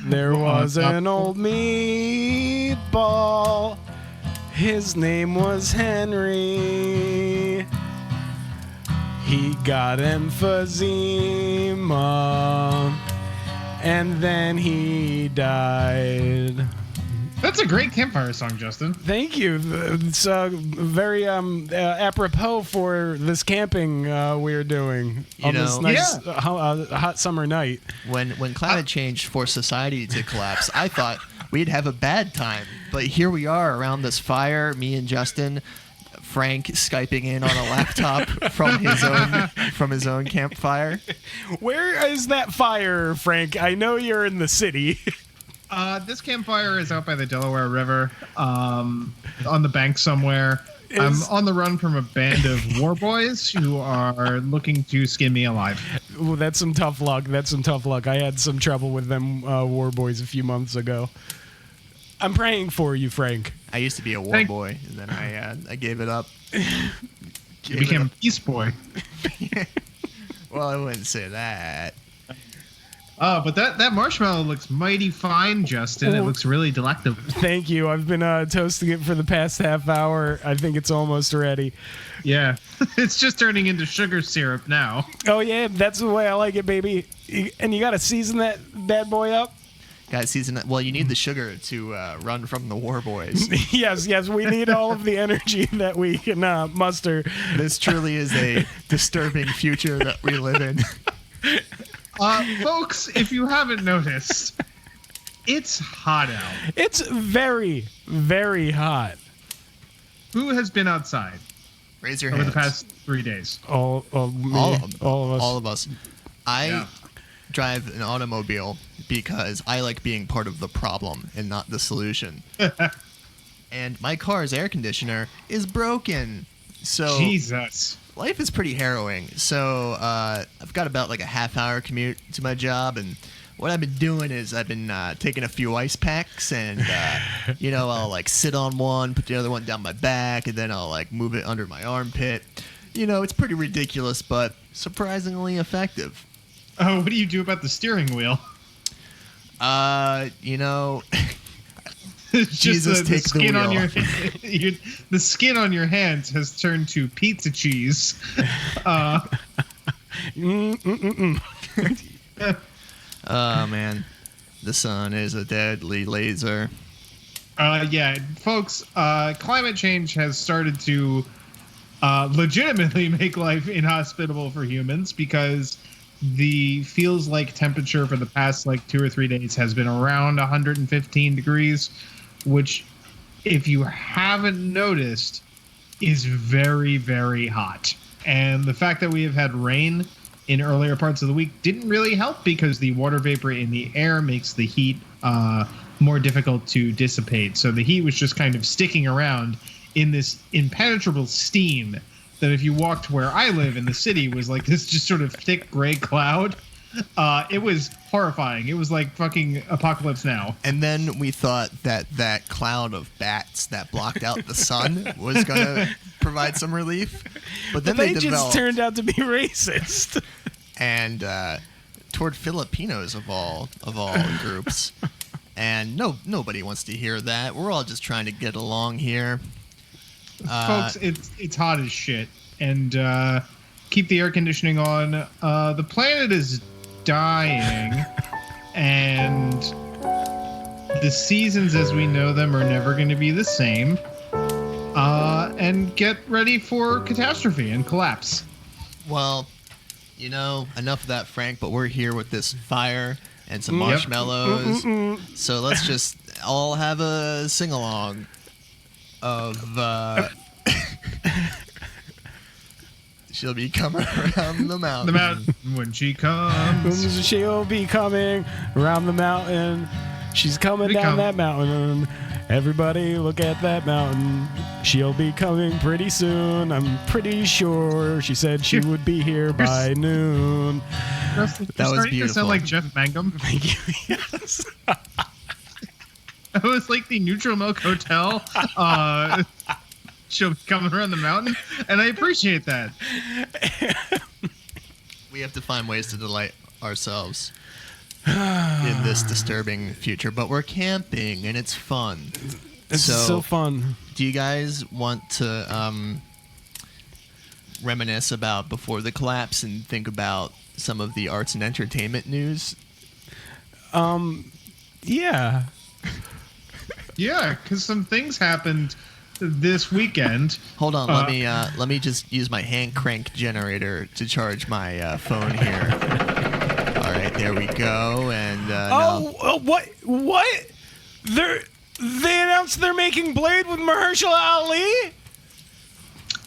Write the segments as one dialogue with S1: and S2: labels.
S1: There was an old meatball. His name was Henry. He got emphysema, and then he died.
S2: That's a great campfire song, Justin.
S1: Thank you. It's very apropos for this camping we're doing on this nice hot summer night.
S3: When climate change forced society to collapse, I thought we'd have a bad time. But here we are around this fire, me and Justin, Frank Skyping in on a laptop from his own campfire.
S1: Where is that fire, Frank? I know you're in the city.
S2: This campfire is out by the Delaware River, on the bank somewhere. I'm on the run from a band of war boys who are looking to skin me alive.
S1: Well, that's some tough luck. I had some trouble with them war boys a few months ago. I'm praying for you, Frank.
S3: I used to be a war boy, and then I gave it up.
S2: You became a peace boy.
S3: Well, I wouldn't say that.
S2: But that marshmallow looks mighty fine, Justin. It looks really delectable.
S1: Thank you. I've been toasting it for the past half hour. I think it's almost ready.
S2: Yeah. It's just turning into sugar syrup now.
S1: Oh, yeah. That's the way I like it, baby. And you got to season that bad boy up?
S3: Got to season it. Well, you need the sugar to run from the war boys.
S1: Yes. We need all of the energy that we can muster.
S3: This truly is a disturbing future that we live in.
S2: Folks, if you haven't noticed, it's hot out.
S1: It's very, very hot.
S2: Who has been outside?
S3: Raise your
S2: hands. Over the past 3 days.
S1: All of us.
S3: All of us. I drive an automobile because I like being part of the problem and not the solution. And my car's air conditioner is broken. So
S2: Jesus.
S3: Life is pretty harrowing. So I've got about like a half-hour commute to my job, and what I've been doing is I've been taking a few ice packs, and I'll like sit on one, put the other one down my back, and then I'll like move it under my armpit. It's pretty ridiculous, but surprisingly effective.
S2: Oh, what do you do about the steering wheel?
S3: Jesus, take the wheel.
S2: The skin on your hands has turned to pizza cheese.
S3: Oh man, the sun is a deadly laser.
S2: Folks, climate change has started to legitimately make life inhospitable for humans because the feels like temperature for the past like 2 or 3 days has been around 115 degrees, which, if you haven't noticed, is very, very hot. And the fact that we have had rain in earlier parts of the week didn't really help because the water vapor in the air makes the heat more difficult to dissipate. So the heat was just kind of sticking around in this impenetrable steam that if you walked where I live in the city was like this just sort of thick gray cloud. It was horrifying. It was like fucking Apocalypse Now.
S3: And then we thought that cloud of bats that blocked out the sun was going to provide some relief. But then they
S1: just turned out to be racist.
S3: And toward Filipinos of all groups. And nobody wants to hear that. We're all just trying to get along here.
S2: Folks, it's hot as shit, and keep the air conditioning on. The planet is dying, and the seasons as we know them are never going to be the same. And get ready for catastrophe and collapse.
S3: Well, enough of that, Frank, but we're here with this fire and some marshmallows. So let's just all have a sing-along of she'll be coming around the mountain.
S2: The mountain when she comes.
S1: She'll be coming around the mountain. She's coming down that mountain. Everybody look at that mountain. She'll be coming pretty soon. I'm pretty sure she said she would be here by noon.
S2: That was beautiful. To sound like Jeff Mangum.
S1: Thank you. Yes.
S2: It was like the Neutral Milk Hotel. She'll be coming around the mountain, and I appreciate that.
S3: We have to find ways to delight ourselves. in this disturbing future, but we're camping and it's fun.
S1: It's so fun.
S3: Do you guys want to reminisce about before the collapse and think about some of the arts and entertainment news?
S1: Yeah.
S2: Yeah, because some things happened this weekend.
S3: Hold on, let me just use my hand crank generator to charge my phone here. All right, there we go. And
S1: what? They announced they're making Blade with Mahershala Ali?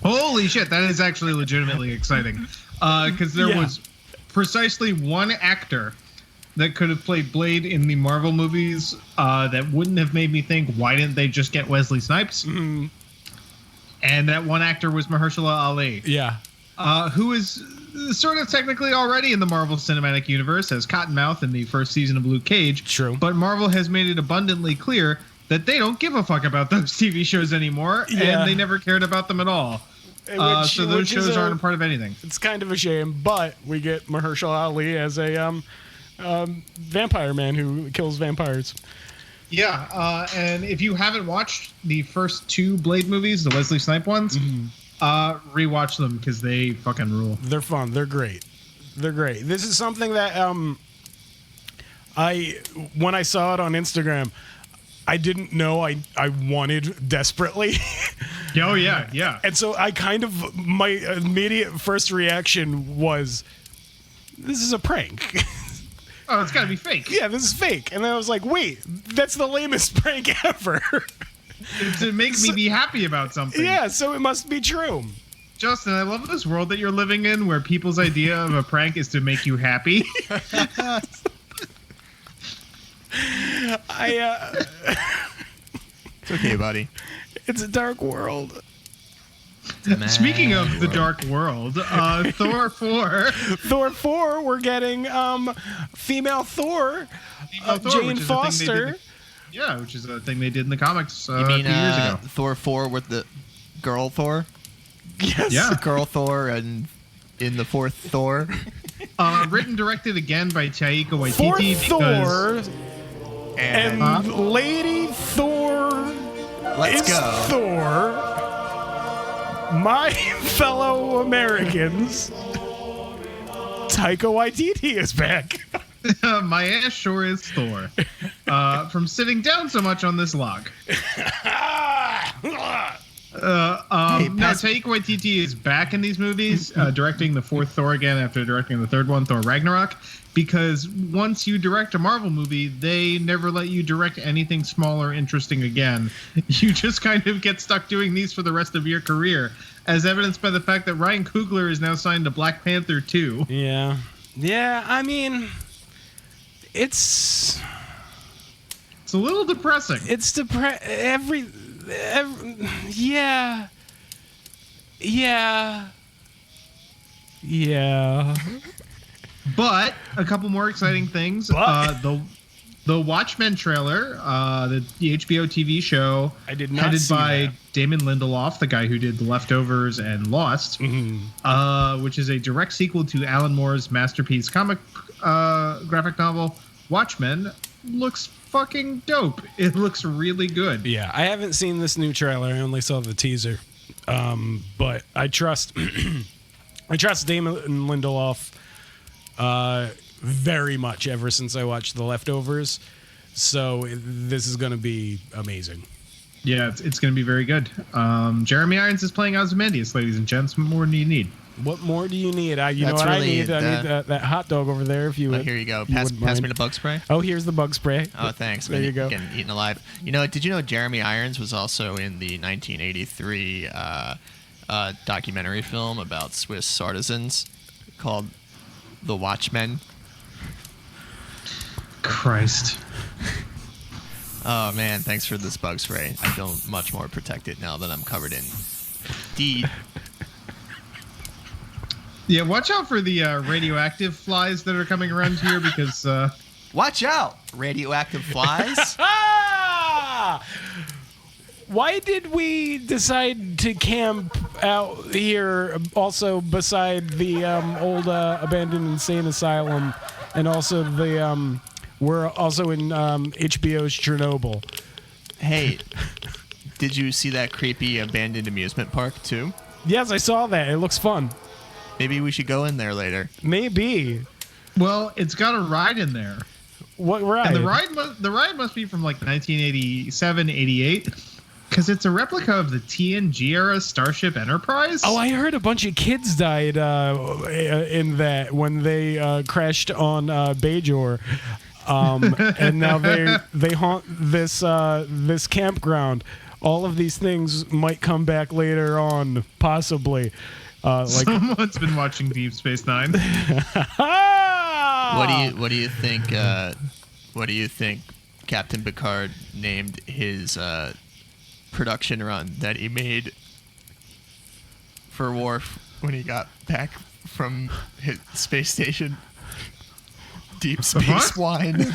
S2: Holy shit, that is actually legitimately exciting. Because there was precisely one actor that could have played Blade in the Marvel movies that wouldn't have made me think, why didn't they just get Wesley Snipes? Mm-hmm. And that one actor was Mahershala Ali.
S1: Yeah.
S2: Who is sort of technically already in the Marvel Cinematic Universe as Cottonmouth in the first season of Luke Cage.
S1: True.
S2: But Marvel has made it abundantly clear that they don't give a fuck about those TV shows anymore, and they never cared about them at all. So those shows aren't a part of anything.
S1: It's kind of a shame, but we get Mahershala Ali as a vampire man who kills vampires.
S2: Yeah, and if you haven't watched the first two Blade movies, the Wesley Snipes ones, rewatch them because they fucking rule.
S1: They're fun. They're great. This is something that when I saw it on Instagram, I didn't know I wanted desperately.
S2: Oh, yeah.
S1: And so my immediate first reaction was, this is a prank.
S2: Oh, it's got to be fake.
S1: Yeah, this is fake. And then I was like, wait, that's the lamest prank ever.
S2: To make me be happy about something.
S1: Yeah, so it must be true.
S2: Justin, I love this world that you're living in where people's idea of a prank is to make you happy.
S3: It's okay, buddy.
S1: It's a dark world.
S2: Speaking of the dark world, Thor 4.
S1: Thor 4, we're getting female Thor, Jane Foster.
S2: Which is a thing they did in the comics
S3: you mean,
S2: a few years ago.
S3: Thor 4 with the girl Thor?
S1: Yes.
S2: Yeah.
S3: The girl Thor and in the fourth Thor.
S2: Written directed again by Taika Waititi.
S1: Fourth Thor and Lady Thor
S3: Let's
S1: is
S3: go.
S1: Thor. My fellow Americans, Taika Waititi is back.
S2: My ass sure is Thor. From sitting down so much on this log. Now Taika Waititi is back in these movies, directing the fourth Thor again after directing the third one, Thor Ragnarok. Because once you direct a Marvel movie, they never let you direct anything small or interesting again. You just kind of get stuck doing these for the rest of your career, as evidenced by the fact that Ryan Coogler is now signed to Black Panther 2.
S1: Yeah. I mean, it's
S2: a little depressing.
S1: It's every yeah.
S2: But a couple more exciting things. The Watchmen trailer, the HBO TV show,
S1: I did not
S2: headed
S1: see
S2: by
S1: that.
S2: Damon Lindelof, the guy who did The Leftovers and Lost, which is a direct sequel to Alan Moore's masterpiece comic graphic novel, Watchmen. Looks fucking dope. It looks really good.
S1: Yeah, I haven't seen this new trailer. I only saw the teaser. But I trust Damon Lindelof very much ever since I watched The Leftovers. So this is going to be amazing.
S2: Yeah, it's going to be very good. Jeremy Irons is playing Ozymandias, ladies and gents. What more do you need?
S1: What more do you need? You know
S3: That's
S1: what
S3: really
S1: I need? I need that hot dog over there. If you would,
S3: here you go.
S1: if you
S3: Pass
S1: wouldn't
S3: me
S1: mind.
S3: the bug spray.
S1: Oh, here's the bug spray.
S3: Oh, thanks.
S1: There you go.
S3: Getting eaten alive. You know, did you know Jeremy Irons was also in the 1983 documentary film about Swiss artisans called The Watchmen?
S2: Christ.
S3: Oh, man, thanks for this bug spray. I feel much more protected now that I'm covered in deed.
S2: Yeah, watch out for the radioactive flies that are coming around here because...
S3: Watch out, radioactive flies.
S1: Why did we decide to camp out here also beside the old abandoned insane asylum and also the We're also in HBO's Chernobyl.
S3: Hey, did you see that creepy abandoned amusement park too?
S1: Yes, I saw that. It looks fun.
S3: Maybe we should go in there later.
S1: Maybe.
S2: Well, it's got a ride in there.
S1: What ride?
S2: And the ride must be from like 1987, 88. Because it's a replica of the TNG era Starship Enterprise.
S1: Oh, I heard a bunch of kids died in that when they crashed on Bajor, and now they haunt this campground. All of these things might come back later on, possibly.
S2: Someone's been watching Deep Space Nine.
S3: What do you think? What do you think Captain Picard named his production run that he made for Worf when he got back from his space station? Deep Space Wine.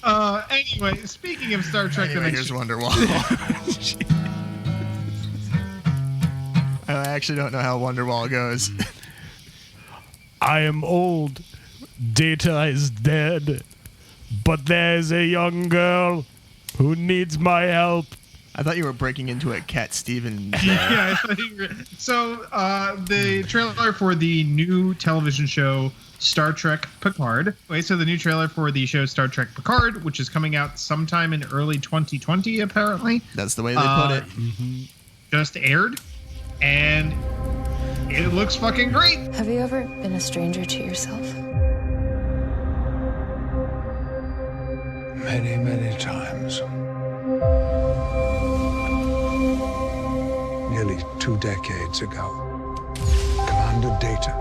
S2: Anyway, speaking of Star Trek,
S3: here's Wonderwall. I actually don't know how Wonderwall goes.
S1: I am old. Data is dead. But there's a young girl who needs my help.
S3: I thought you were breaking into a Cat Stevens.
S2: Yeah, I thought you were. So, the trailer for the new television show Star Trek Picard. Wait, so the new trailer for the show Star Trek Picard, which is coming out sometime in early 2020, apparently.
S3: That's the way they put it.
S2: Just aired, and it looks fucking great.
S4: Have you ever been a stranger to yourself?
S5: Many, many times. Nearly 2 decades ago, Commander Data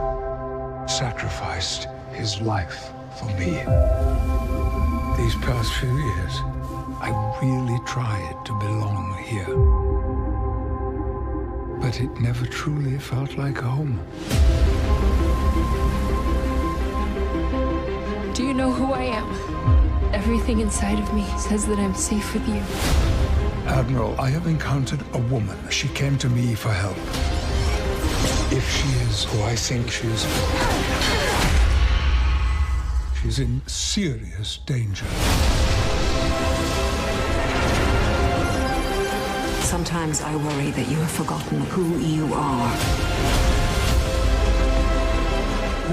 S5: sacrificed his life for me. These past few years, I really tried to belong here. But it never truly felt like home.
S4: Do you know who I am? Everything inside of me says that I'm safe with you.
S5: Admiral, I have encountered a woman. She came to me for help. If she is who I think she is, she's in serious danger.
S6: Sometimes I worry that you have forgotten who you are.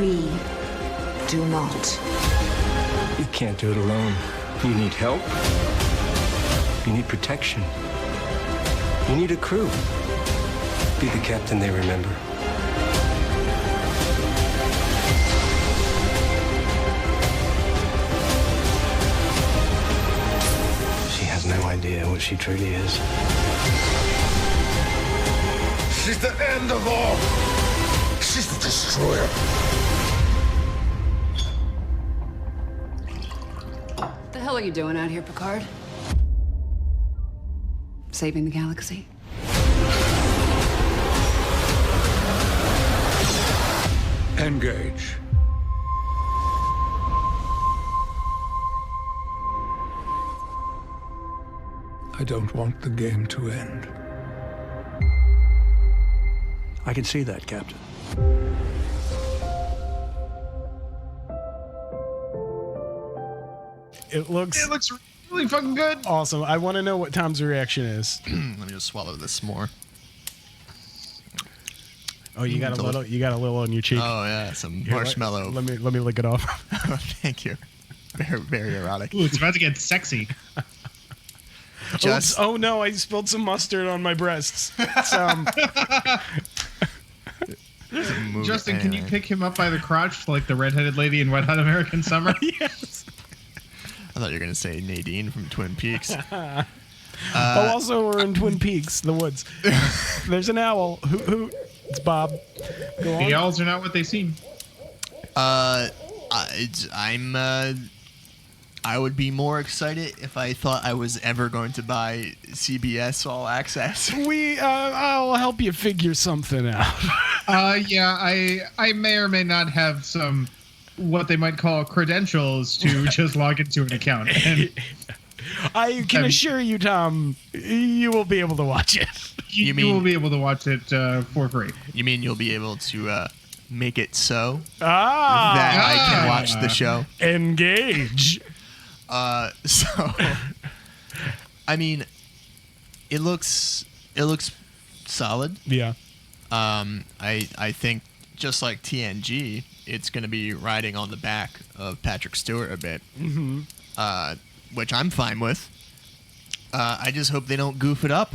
S6: We do not.
S7: You can't do it alone. You need help. You need protection. You need a crew. Be the captain they remember. She has no idea what she truly is.
S5: She's the end of all. She's the destroyer.
S6: What the hell are you doing out here, Picard? Saving the galaxy?
S5: Engage. I don't want the game to end.
S7: I can see that, Captain.
S1: It looks
S2: really fucking good.
S1: awesome. I want to know what Tom's reaction is.
S3: Let me just swallow this more.
S1: Oh, you got a little on your cheek.
S3: Oh yeah, some
S1: Here,
S3: marshmallow.
S1: Let me lick it off.
S3: Thank you. Very, very erotic.
S2: Ooh, it's about to get sexy.
S3: Just
S1: Oh no, I spilled some mustard on my breasts.
S2: Justin, can you pick him up by the crotch like the redheaded lady in Wet Hot American Summer?
S1: Yes.
S3: I thought you were gonna say Nadine from Twin Peaks.
S1: Also, we're in Twin Peaks, the woods. There's an owl. Who? It's Bob. Go on.
S2: The owls are not what they seem.
S3: I would be more excited if I thought I was ever going to buy CBS All Access.
S1: I'll help you figure something out.
S2: Yeah, I may or may not have some what they might call credentials to just log into an account. And
S1: I can assure you, Tom, you will be able to watch it.
S2: you will be able to watch it for free.
S3: You mean you'll be able to make it so
S1: Ah,
S3: that I can watch the show.
S1: engage.
S3: So, I mean, it looks solid.
S1: Yeah.
S3: I think just like TNG, it's going to be riding on the back of Patrick Stewart a bit, which I'm fine with. I just hope they don't goof it up.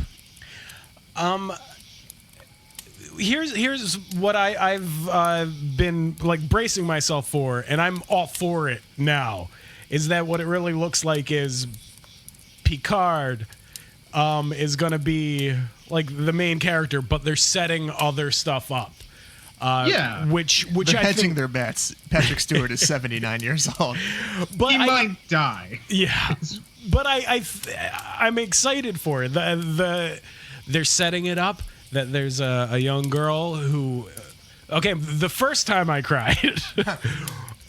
S1: Here's what I've been like bracing myself for, and I'm all for it now. Is that what it really looks like? Is Picard is going to be like the main character, but they're setting other stuff up. Which
S3: They're
S1: I
S3: hedging
S1: think
S3: their bets. Patrick Stewart is 79 years old.
S1: but
S2: He might die.
S1: Yeah, but I'm excited for it. They're setting it up that there's a young girl who. Okay, the first time I cried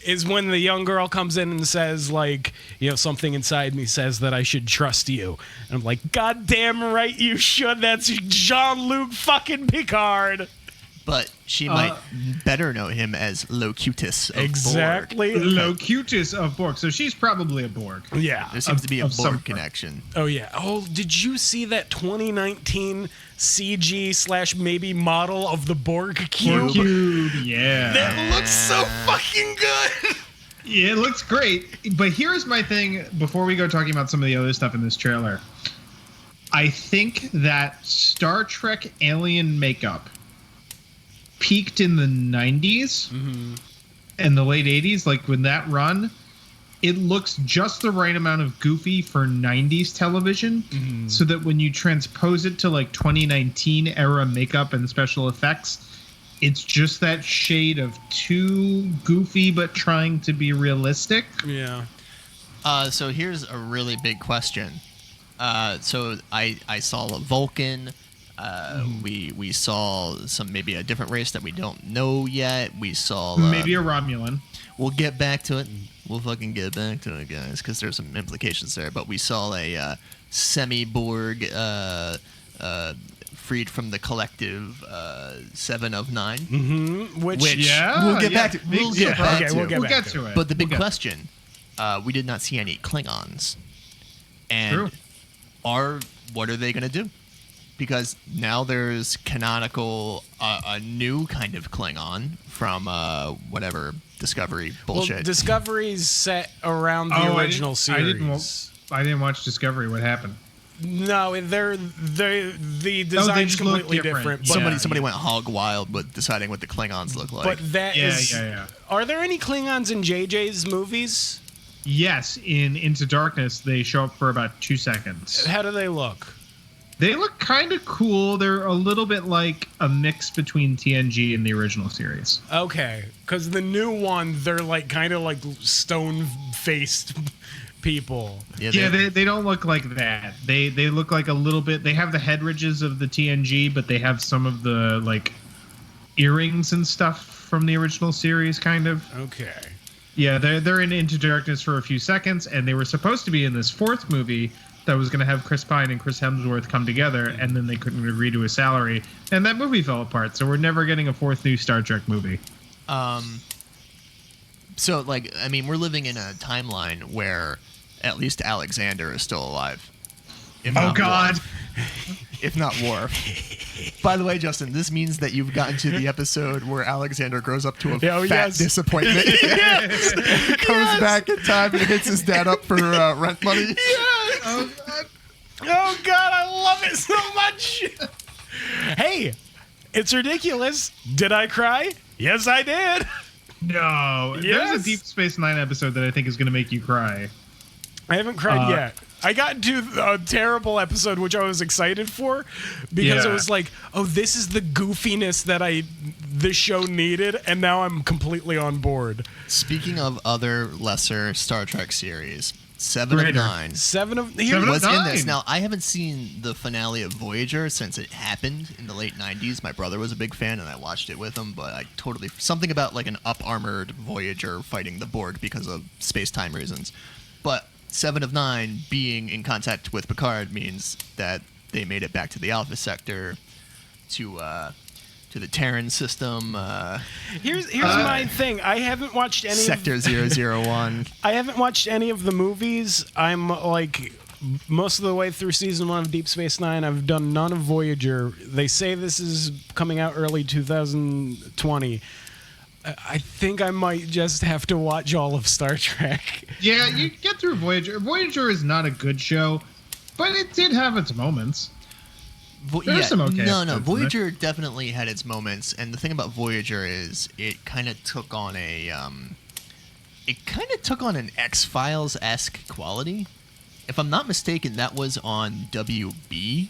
S1: is when the young girl comes in and says, like, you know, something inside me says that I should trust you. And I'm like, God damn right you should. That's Jean-Luc fucking Picard.
S3: But she might better know him as Locutus of
S1: Exactly.
S2: Locutus of Borg. So she's probably a Borg.
S1: Yeah.
S3: There seems to be a
S2: Of some
S3: Borg
S2: sort.
S3: connection.
S1: Oh, yeah. Oh, did you see that 2019 CG / maybe model of the Borg cube?
S2: Cube, yeah.
S1: That looks so fucking good.
S2: Yeah, it looks great. But here's my thing before we go talking about some of the other stuff in this trailer. I think that Star Trek alien makeup peaked in the 90s and the late 80s. Like when that run, it looks just the right amount of goofy for 90s television, so that when you transpose it to like 2019 era makeup and special effects, it's just that shade of too goofy but trying to be realistic.
S1: Yeah.
S3: So here's a really big question. So I saw a Vulcan. We saw maybe a different race that we don't know yet. We saw
S2: Maybe a Romulan.
S3: We'll get back to it. We'll fucking get back to it, guys, because there's some implications there. But we saw a semi-Borg freed from the collective 7 of 9.
S1: Which
S2: Yeah,
S3: we'll get
S2: yeah,
S3: back to.
S2: big
S3: We'll get
S2: surprise.
S3: back
S1: Okay,
S3: to.
S1: we'll
S2: We'll get to it.
S3: But the big
S2: We'll get-
S3: question, we did not see any Klingons. And
S2: True.
S3: what are they going to do? Because now there's canonical, a new kind of Klingon from whatever Discovery bullshit.
S1: Well, Discovery's set around the original series.
S2: I didn't watch Discovery. What happened?
S1: No, the design's
S2: just look
S1: completely
S2: different.
S1: different. But,
S3: Somebody went hog wild with deciding what the Klingons look like.
S1: but that
S2: Yeah,
S1: is.
S2: yeah.
S1: Are there any Klingons in JJ's movies?
S2: Yes, in Into Darkness, they show up for about 2 seconds.
S1: How do they look?
S2: They look kind of cool. They're a little bit like a mix between TNG and the original series.
S1: Okay, because the new one, they're like kind of like stone-faced people.
S2: Yeah, they don't look like that. They look like a little bit. They have the head ridges of the TNG, but they have some of the like earrings and stuff from the original series, kind of.
S1: Okay.
S2: Yeah, they're in Into Darkness for a few seconds, and they were supposed to be in this fourth movie that was going to have Chris Pine and Chris Hemsworth come together, and then they couldn't agree to a salary, and that movie fell apart. So we're never getting a fourth new Star Trek movie.
S3: So, like, I mean, we're living in a timeline where at least Alexander is still alive. If
S2: Oh
S3: not
S2: God!
S3: Worf. If not Worf. By the way, Justin, this means that you've gotten to the episode where Alexander grows up to a fat disappointment. Goes back in time and hits his dad up for rent money.
S1: Oh God, I love it so much. Hey, it's ridiculous. Did I cry? Yes, I did.
S2: No,
S1: Yes.
S2: there's a Deep Space Nine episode that I think is going to make you cry.
S1: I haven't cried yet. I got into a terrible episode, which I was excited for, because it was like, oh, this is the goofiness that this show needed, and now I'm completely on board.
S3: Speaking of other lesser Star Trek series, 7 of 9.
S1: 7 of
S2: Seven
S3: was
S2: of
S3: in
S2: 9.
S3: this. Now, I haven't seen the finale of Voyager since it happened in the late 90s. My brother was a big fan, and I watched it with him, but I totally... Something about, like, an up-armored Voyager fighting the Borg because of space-time reasons. But 7 of 9 being in contact with Picard means that they made it back to the Alpha Sector to to the Terran system.
S1: Here's my thing. I haven't watched any
S3: Sector 001.
S1: I haven't watched any of the movies. I'm like most of the way through season 1 of Deep Space Nine. I've done none of Voyager. They say this is coming out early 2020. I think I might just have to watch all of Star Trek.
S2: Yeah, you get through Voyager. Voyager is not a good show, but it did have its moments. There's some okay
S3: no,
S2: episodes in
S3: Voyager definitely had its moments, and the thing about Voyager is it kind of took on an X-Files-esque quality. If I'm not mistaken, that was on WB.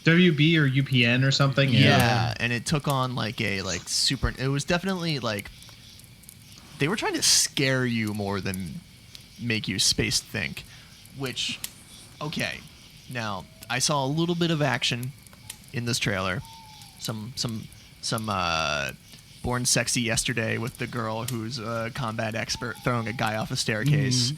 S2: WB or UPN or something.
S3: Yeah, and it took on like super. It was definitely like they were trying to scare you more than make you space think. Which, okay, now I saw a little bit of action in this trailer. Some Born Sexy Yesterday with the girl who's a combat expert throwing a guy off a staircase.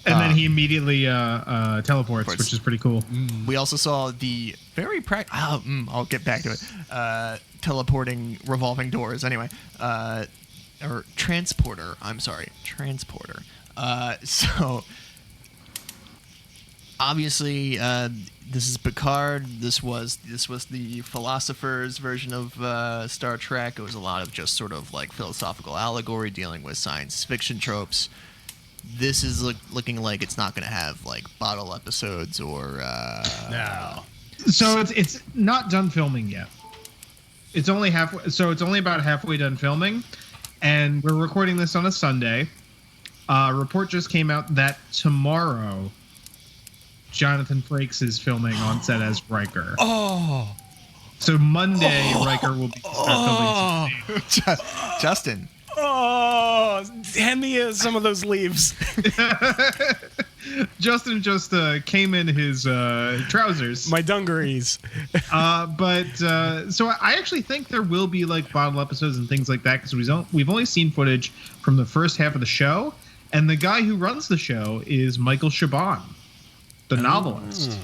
S2: And then he immediately teleports, which is pretty cool.
S3: We also saw the very I'll get back to it. Teleporting revolving doors. Anyway, or transporter. I'm sorry, transporter. So obviously, this is Picard. This was the philosopher's version of Star Trek. It was a lot of just sort of like philosophical allegory dealing with science fiction tropes. This is looking like it's not going to have like bottle episodes or
S1: No.
S2: So it's not done filming yet. It's only halfway. So it's only about halfway done filming, and we're recording this on a Sunday. A report just came out that tomorrow, Jonathan Frakes is filming on set as Riker.
S1: Oh.
S2: So Monday, Riker will be filming.
S3: Justin.
S1: Oh, hand me some of those leaves.
S2: Justin just came in his trousers.
S1: My dungarees.
S2: So I actually think there will be like bottle episodes and things like that because we've only seen footage from the first half of the show, and the guy who runs the show is Michael Chabon, the novelist.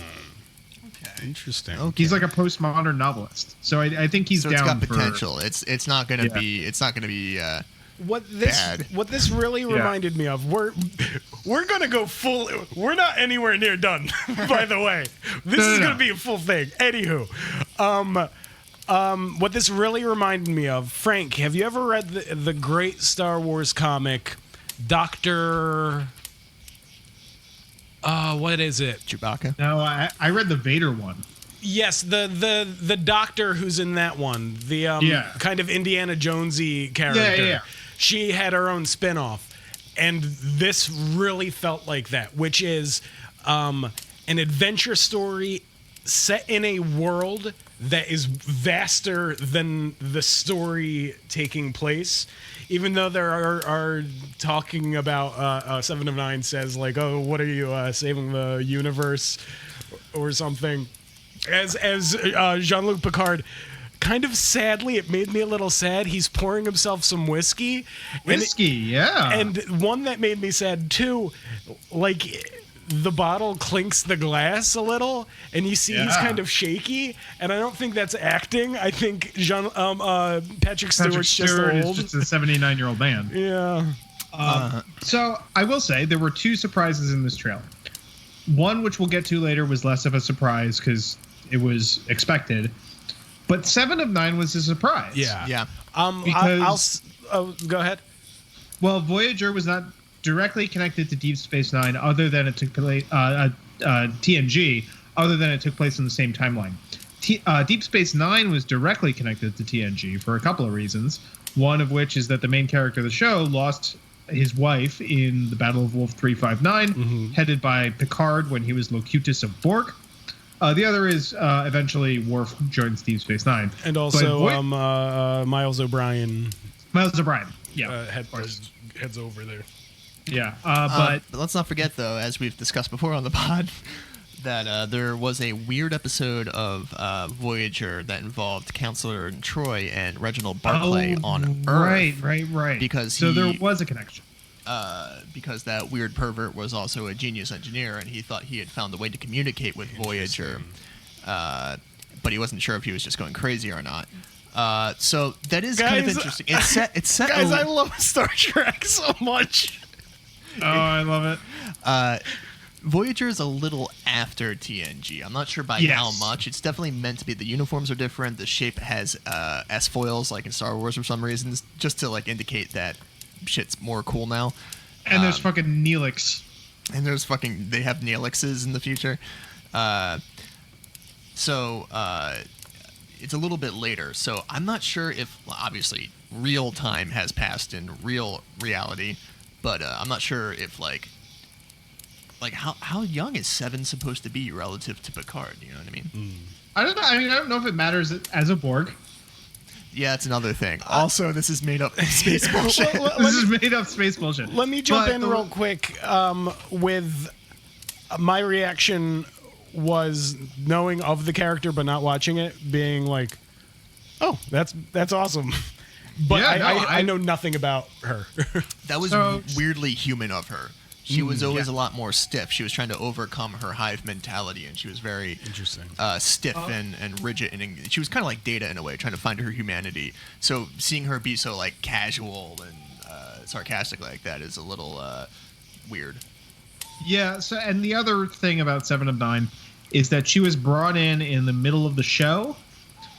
S1: Okay. Interesting.
S3: Okay.
S2: He's like a postmodern novelist, so I think he's
S3: So
S2: down.
S3: it's got
S2: for,
S3: potential. It's not gonna be. It's not gonna be.
S1: What this
S3: Bad.
S1: What this really reminded me of, we're gonna go full. We're not anywhere near done. By the way, this is gonna be a full thing. Anywho, what this really reminded me of, Frank, have you ever read the great Star Wars comic, Doctor? What is it?
S3: Chewbacca.
S2: No, I read the Vader one.
S1: Yes, the doctor who's in that one, the kind of Indiana Jonesy character.
S2: Yeah.
S1: She had her own spin-off, and this really felt like that, which is an adventure story set in a world that is vaster than the story taking place. Even though there are talking about 7 of 9 says like, oh, what are you saving the universe or something? As Jean-Luc Picard, kind of sadly, it made me a little sad. He's pouring himself some whiskey. And one that made me sad too, like the bottle clinks the glass a little, and you see he's kind of shaky. And I don't think that's acting. I think Patrick Stewart's just old.
S2: Is just a 79-year-old man.
S1: Yeah.
S2: So I will say there were 2 surprises in this trailer. One, which we'll get to later, was less of a surprise because it was expected. But 7 of 9 was a surprise.
S1: Yeah.
S2: Because
S1: go ahead.
S2: Well, Voyager was not directly connected to Deep Space Nine, other than it took place TNG, other than it took place in the same timeline. Deep Space Nine was directly connected to TNG for a couple of reasons. One of which is that the main character of the show lost his wife in the Battle of Wolf 359, headed by Picard when he was Locutus of Borg. The other is eventually Worf joins Deep Space Nine.
S1: And also Miles O'Brien.
S2: Yeah.
S1: Heads over there.
S2: Yeah.
S3: But let's not forget, though, as we've discussed before on the pod, that there was a weird episode of Voyager that involved Counselor Troy and Reginald Barclay on Earth.
S2: Right.
S3: Because
S2: there was a connection.
S3: Because that weird pervert was also a genius engineer, and he thought he had found a way to communicate with Voyager, but he wasn't sure if he was just going crazy or not. So that is kind of interesting. It's set.
S1: Guys, I love Star Trek so much.
S2: Oh, I love it.
S3: Voyager is a little after TNG. I'm not sure by how much. It's definitely meant to be. The uniforms are different. The shape has S-foils, like in Star Wars for some reasons, just to like indicate that shit's more cool now.
S2: And there's fucking Neelix.
S3: And there's they have Neelixes in the future. So it's a little bit later. So I'm not sure if, obviously, real time has passed in real reality, but I'm not sure if like how young is Seven supposed to be relative to Picard? You know what I mean?
S2: I don't know. I mean, I don't know if it matters as a Borg.
S3: Yeah, it's another thing. Also, this is made up space bullshit.
S2: This is made up space bullshit.
S1: Let me jump in real quick with my reaction was knowing of the character but not watching it, being like, oh, that's awesome. But
S2: Yeah,
S1: I know nothing about her.
S3: That was weirdly human of her. She was always a lot more stiff. She was trying to overcome her hive mentality, and she was very
S1: interesting,
S3: stiff and rigid. And she was kind of like Data in a way, trying to find her humanity. So seeing her be so like casual and sarcastic like that is a little weird.
S2: Yeah. So, and the other thing about 7 of 9 is that she was brought in the middle of the show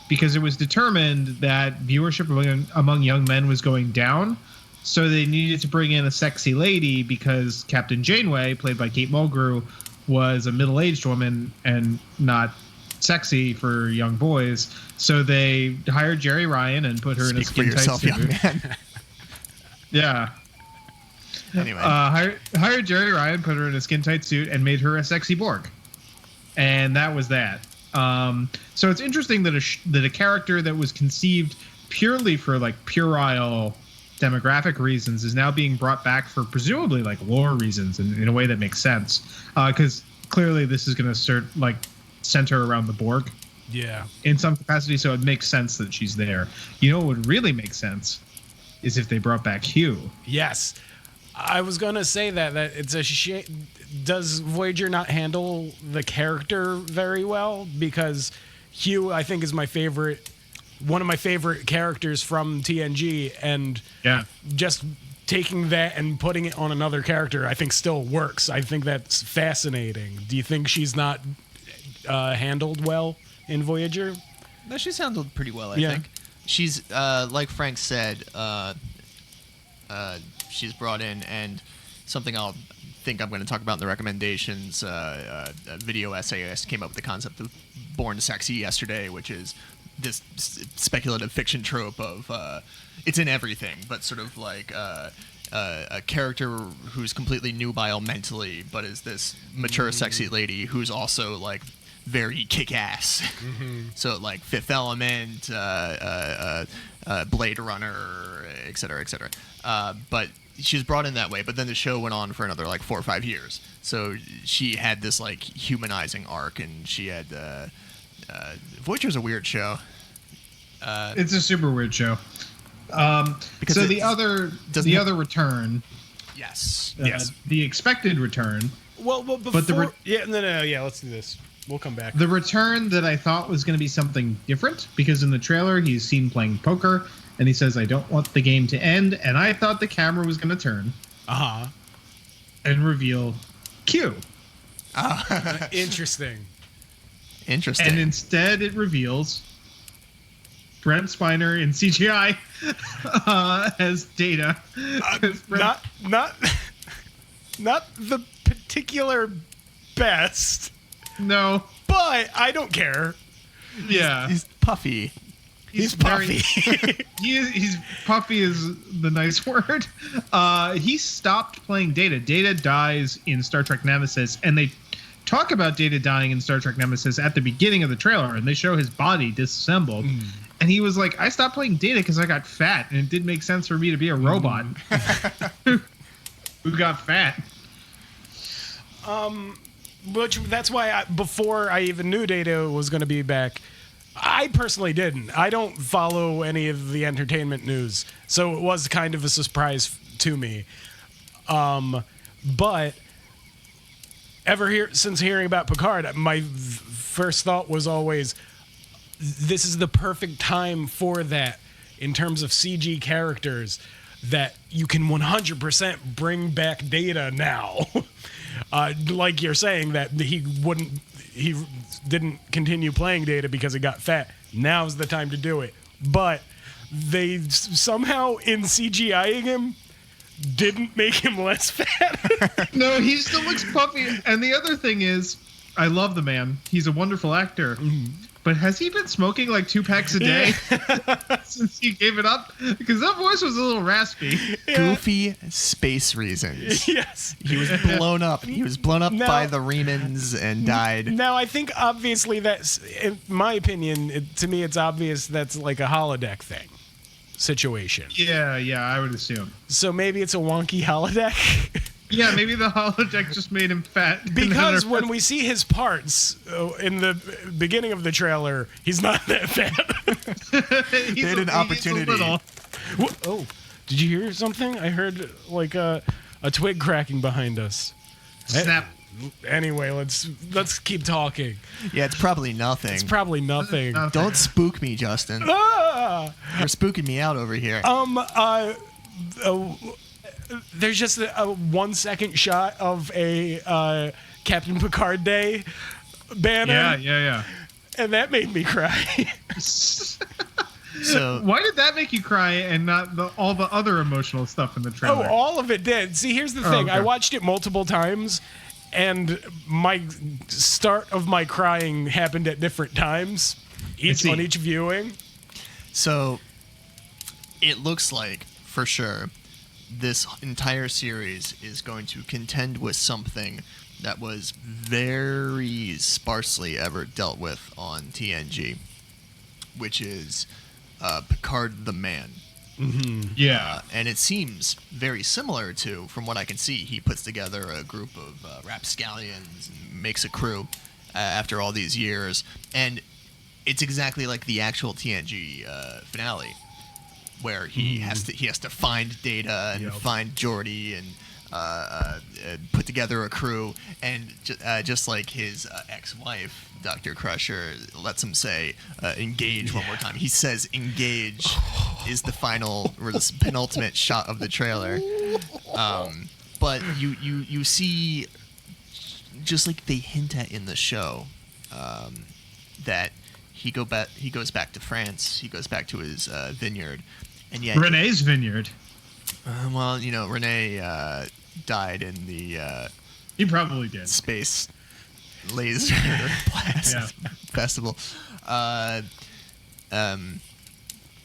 S2: because it was determined that viewership among young men was going down. So they needed to bring in a sexy lady because Captain Janeway, played by Kate Mulgrew, was a middle-aged woman and not sexy for young boys. So they hired Jerry Ryan and put her in a skin-tight suit.
S3: Young man.
S2: Yeah.
S3: Anyway.
S2: Hired Jerry Ryan, put her in a skin-tight suit, and made her a sexy Borg. And that was that. So it's interesting that a character that was conceived purely for like puerile demographic reasons is now being brought back for presumably like lore reasons and in a way that makes sense, because clearly this is going to center around the Borg, in some capacity, so it makes sense that she's there. You know what would really make sense is if they brought back Hugh.
S1: Yes, I was gonna say that it's a shame. Does Voyager not handle the character very well? Because Hugh, I think, is one of my favorite characters from TNG, and just taking that and putting it on another character, I think still works. I think that's fascinating. Do you think she's not handled well in Voyager?
S3: No, she's handled pretty well, I think. She's, like Frank said, she's brought in, and something I'm going to talk about in the recommendations, a video essayist came up with the concept of Born Sexy yesterday, which is this speculative fiction trope of it's in everything, but sort of like a character who's completely nubile mentally, but is this mature, sexy lady who's also like very kick-ass. So like Fifth Element, Blade Runner, et cetera, et cetera. But she was brought in that way, but then the show went on for another like 4 or 5 years. So she had this like humanizing arc, and she had Voyager's a weird show.
S2: It's a super weird show. So the other return.
S3: Yes.
S1: Yes.
S2: The expected return.
S1: Well, before, let's do this. We'll come back.
S2: The return that I thought was going to be something different, because in the trailer he's seen playing poker, and he says, "I don't want the game to end," and I thought the camera was going to turn. And reveal Q.
S1: Interesting.
S2: And instead it reveals Brent Spiner in CGI as Data.
S1: Not the particular best.
S2: No.
S1: But I don't care.
S2: Yeah.
S3: He's puffy.
S1: He's puffy.
S2: He's puffy is the nice word. He stopped playing Data. Data dies in Star Trek Nemesis, and they talk about Data dying in Star Trek Nemesis at the beginning of the trailer, and they show his body disassembled. And he was like, I stopped playing Data because I got fat, and it did make sense for me to be a robot who got fat.
S1: Which that's why before I even knew Data was going to be back, I personally didn't. I don't follow any of the entertainment news, so it was kind of a surprise to me. But since hearing about Picard, my first thought was always, this is the perfect time for that in terms of CG characters, that you can 100% bring back Data now. Like you're saying that he didn't continue playing Data because he got fat. Now's the time to do it. But they somehow, in CGIing him, didn't make him less fat.
S2: No, he still looks puffy. And the other thing is, I love the man. He's a wonderful actor. But has he been smoking like 2 packs a day since he gave it up? Because that voice was a little raspy.
S3: Goofy space reasons.
S1: Yes.
S3: He was blown up. He was blown up by the Remans and died.
S1: Now, I think obviously that's, in my opinion, to me it's obvious that's like a holodeck thing situation.
S2: Yeah, I would assume.
S1: So maybe it's a wonky holodeck?
S2: Yeah, maybe the holodeck just made him fat.
S1: Because when we see his parts in the beginning of the trailer, he's not that fat.
S3: They had an opportunity.
S1: Oh, did you hear something? I heard like a twig cracking behind us.
S2: Snap.
S1: Anyway, let's keep talking.
S3: Yeah, it's probably nothing.
S1: It's probably nothing.
S3: Don't spook me, Justin.
S1: Ah!
S3: You're spooking me out over here.
S1: There's just a 1 second shot of a Captain Picard Day banner.
S2: Yeah.
S1: And that made me cry.
S3: So
S2: why did that make you cry and not all the other emotional stuff in the trailer?
S1: Oh, all of it did. See, here's the thing.
S2: Okay.
S1: I watched it multiple times, and my start of my crying happened at different times, on each viewing.
S3: So it looks like, for sure, this entire series is going to contend with something that was very sparsely ever dealt with on TNG, which is Picard the Man.
S1: Mm-hmm.
S2: Yeah.
S3: And it seems very similar to, from what I can see, he puts together a group of rapscallions and makes a crew after all these years. And it's exactly like the actual TNG finale, where he has to find Data and find Geordi and put together a crew, and just like his ex-wife, Dr. Crusher, lets him say engage one more time. He says engage is the final or the penultimate shot of the trailer. But you see, just like they hint at in the show, that he goes back to France. He goes back to his vineyard. And yet,
S2: Renee's vineyard.
S3: Well, Renee died in the
S2: He probably did.
S3: space laser blast festival.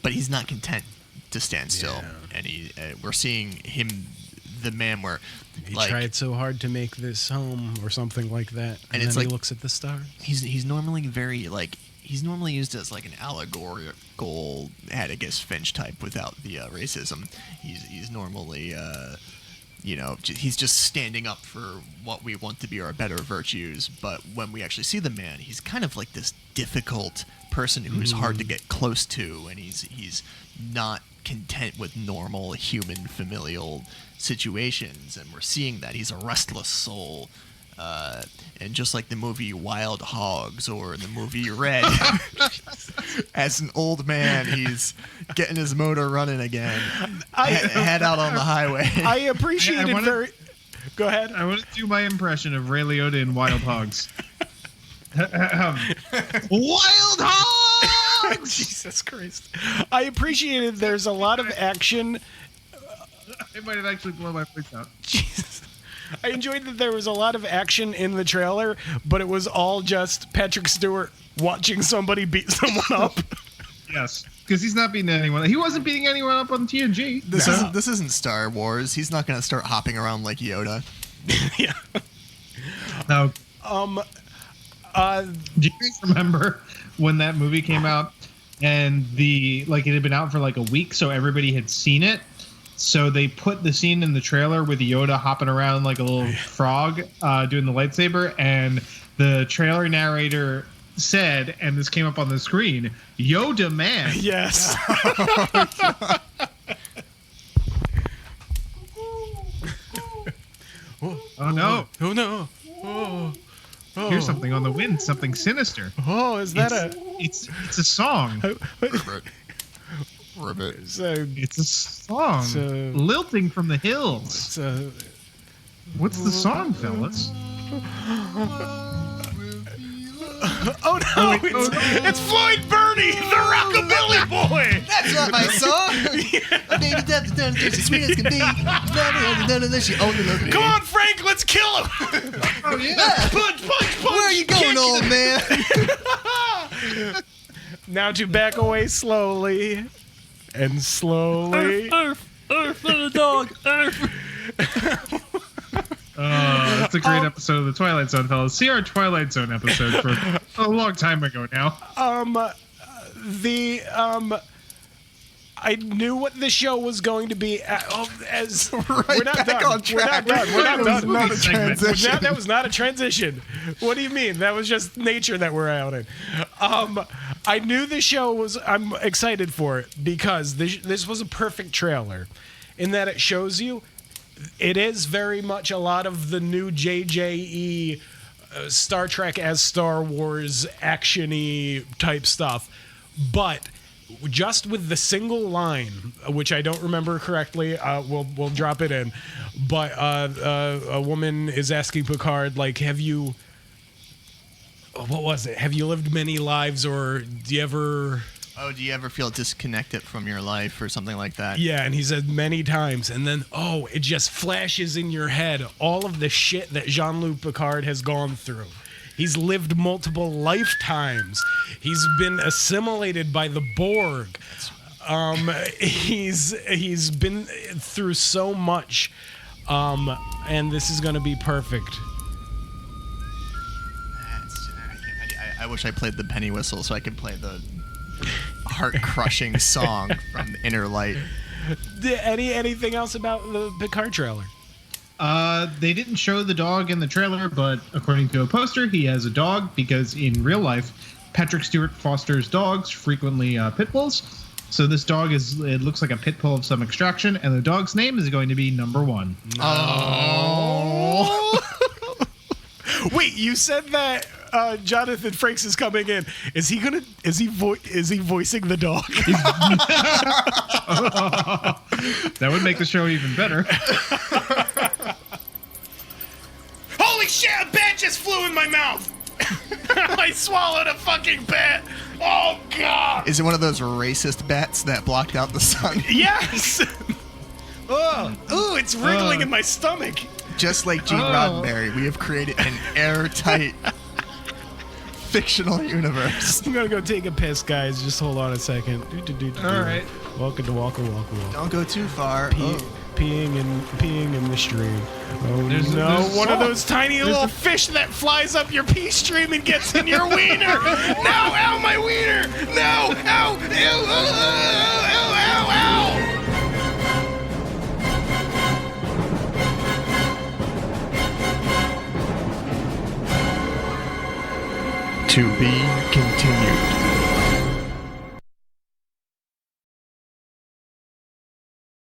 S3: But he's not content to stand still, and we're seeing him, the man, where
S1: he tried so hard to make this home or something like that, and
S3: it's
S1: then
S3: like
S1: he looks at the stars.
S3: He's normally very he's normally used as like an allegorical Atticus Finch type without the racism. He's normally he's just standing up for what we want to be our better virtues. But when we actually see the man, he's kind of like this difficult person who's hard to get close to, and he's not content with normal human familial situations, and we're seeing that he's a restless soul. And just like the movie Wild Hogs or the movie Red, as an old man, he's getting his motor running again. Head out on the highway.
S1: I appreciate it very. Go ahead.
S2: I want to do my impression of Ray Liotta in Wild Hogs. Wild Hogs!
S1: Jesus Christ. I appreciated there's a lot of action.
S2: I might have actually blown my voice out.
S1: Jesus. I enjoyed that there was a lot of action in the trailer, but it was all just Patrick Stewart watching somebody beat someone up.
S2: Yes, because he's not beating anyone. He wasn't beating anyone up on TNG.
S3: This isn't Star Wars. He's not going to start hopping around like Yoda.
S1: Yeah.
S2: No. Do you guys remember when that movie came out and it had been out for like a week, so everybody had seen it? So they put the scene in the trailer with Yoda hopping around like a little frog doing the lightsaber, and the trailer narrator said, and this came up on the screen, Yoda man.
S1: Yes.
S2: Oh no.
S1: Oh no. Oh.
S2: Hear something on the wind, something sinister.
S1: Oh, is that
S2: It's a song.
S3: Ribbit.
S2: It's a song. Lilting from the hills. What's the song, fellas?
S1: Oh no! It's Floyd Burney, the Rockabilly Boy.
S3: That's not my song. Baby, that's as sweet as can be. She only loves me.
S1: Come on, Frank, let's kill him.
S2: Oh yeah.
S1: Punch.
S3: Where are you going, old man?
S1: Now to back away slowly and slowly.
S8: Earth for the dog. Earth.
S2: That's a great episode of the Twilight Zone, fellas. See our Twilight Zone episode for a long time ago now.
S1: I knew what the show was going to be. As
S3: We're not back on track.
S1: We're not done.
S2: That was not a transition.
S1: That was not a transition. What do you mean? That was just nature that we're out in. I knew the show was. I'm excited for it because this was a perfect trailer, in that it shows you. It is very much a lot of the new JJE Star Trek as Star Wars action-y type stuff, but just with the single line, which I don't remember correctly, we'll drop it in. But a woman is asking Picard, like, have you? What was it? Have you lived many lives, or do you ever?
S3: Oh, do you ever feel disconnected from your life or something like that?
S1: Yeah, and he said many times, and then it just flashes in your head all of the shit that Jean-Luc Picard has gone through. He's lived multiple lifetimes. He's been assimilated by the Borg. He's been through so much, and this is going to be perfect.
S3: I wish I played the penny whistle so I could play the heart-crushing song from the Inner Light.
S1: Anything else about the Picard trailer?
S2: They didn't show the dog in the trailer, but according to a poster, he has a dog because in real life, Patrick Stewart fosters dogs, frequently pit bulls. So this dog it looks like a pit bull of some extraction, and the dog's name is going to be Number One.
S3: Oh.
S1: Wait, you said that Jonathan Frakes is coming in. Is he voicing the dog?
S2: That would make the show even better.
S1: Holy shit, a bat just flew in my mouth. I swallowed a fucking bat. Oh, God.
S3: Is it one of those racist bats that blocked out the sun?
S1: Yes. Ooh, it's wriggling in my stomach.
S3: Just like Gene Roddenberry, we have created an airtight fictional universe.
S1: I'm going to go take a piss, guys. Just hold on a second.
S2: All right.
S1: Welcome to Walker.
S3: Don't go too far.
S1: Peeing in the stream. Oh,
S2: There's
S1: one of those tiny little fish that flies up your pee stream and gets in your wiener. No, ow, my wiener. No, ow, ew, ow, ow.
S3: To be continued.